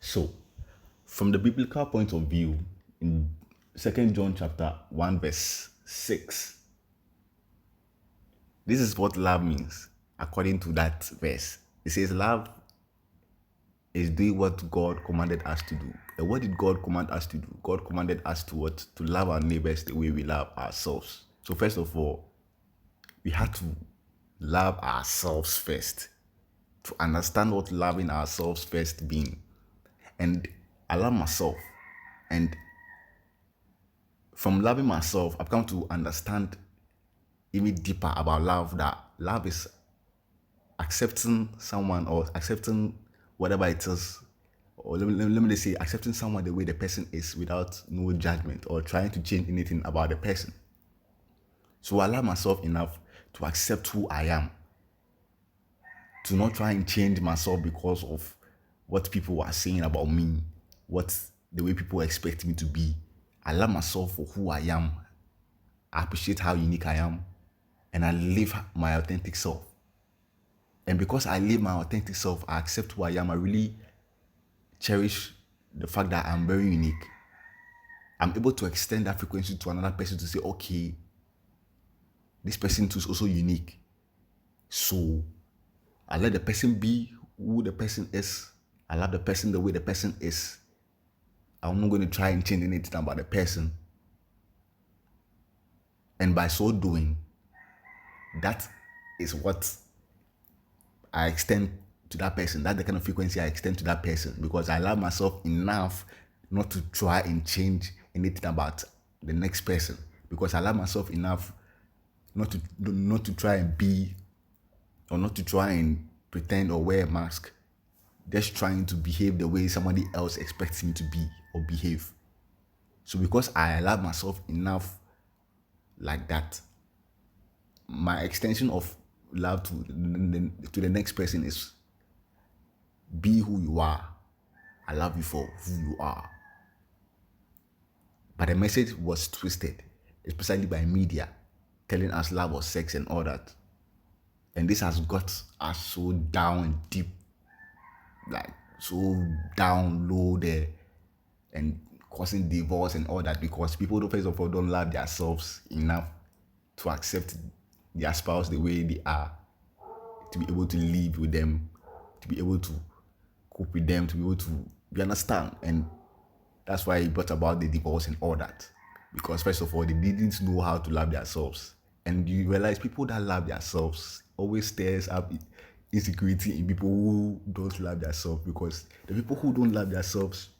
So, from the biblical point of view, in 2nd John chapter 1 verse 6, this is what love means according to that verse. It says love is doing what God commanded us to do. And what did God command us to do? God commanded us to what? To love our neighbors the way we love ourselves. So first of all, we have to love ourselves first to understand what loving ourselves first means. And I love myself. And from loving myself, I've come to understand even deeper about love, that love is accepting someone or accepting whatever it is, or let me just say accepting someone the way the person is without no judgment or trying to change anything about the person. So I love myself enough to accept who I am, to not try and change myself because of what people are saying about me, what the way people expect me to be. I love myself for who I am. I appreciate how unique I am, and I live my authentic self. And because I live my authentic self, I accept who I am. I really cherish the fact that I'm very unique. I'm able to extend that frequency to another person to say, okay, this person too is also unique. So I let the person be who the person is. I love the person the way the person is. I'm not going to try and change anything about the person. And by so doing, that is what I extend to that person. That's the kind of frequency I extend to that person, because I love myself enough not to try and change anything about the next person, because I love myself enough not to try and be, or not to try and pretend or wear a mask, just trying to behave the way somebody else expects me to be or behave. So because I love myself enough like that, my extension of love to the next person is be who you are. I love you for who you are. But the message was twisted, especially by media, telling us love was sex and all that. And this has got us so down deep, like so down low there, and causing divorce and all that, because people, first of all, don't love themselves enough to accept their spouse the way they are, to be able to live with them, to be able to cope with them, to be able to understand. And that's why it brought about the divorce and all that. Because first of all, they didn't know how to love themselves. And you realize people that love themselves always stirs up insecurity in people who don't love themselves, because the people who don't love themselves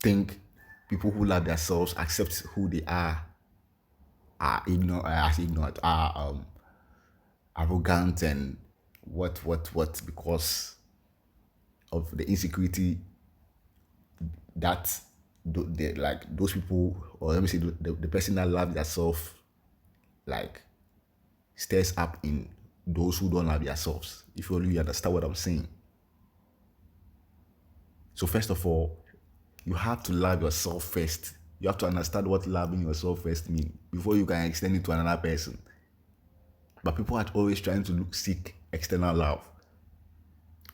think people who love themselves accept who they are ignorant, are arrogant and what because of the insecurity that like those people, or let me say the person that loves themselves, like stirs up in those who don't love themselves. If you only understand what I'm saying. So first of all, you have to love yourself first. You have to understand what loving yourself first means before you can extend it to another person. But people are always trying to seek external love.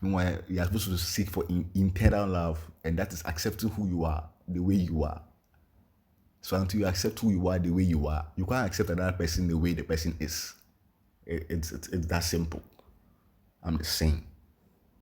Meanwhile, you are supposed to seek for internal love, and that is accepting who you are the way you are. So until you accept who you are the way you are, you can't accept another person the way the person is. It's that simple. I'm just saying.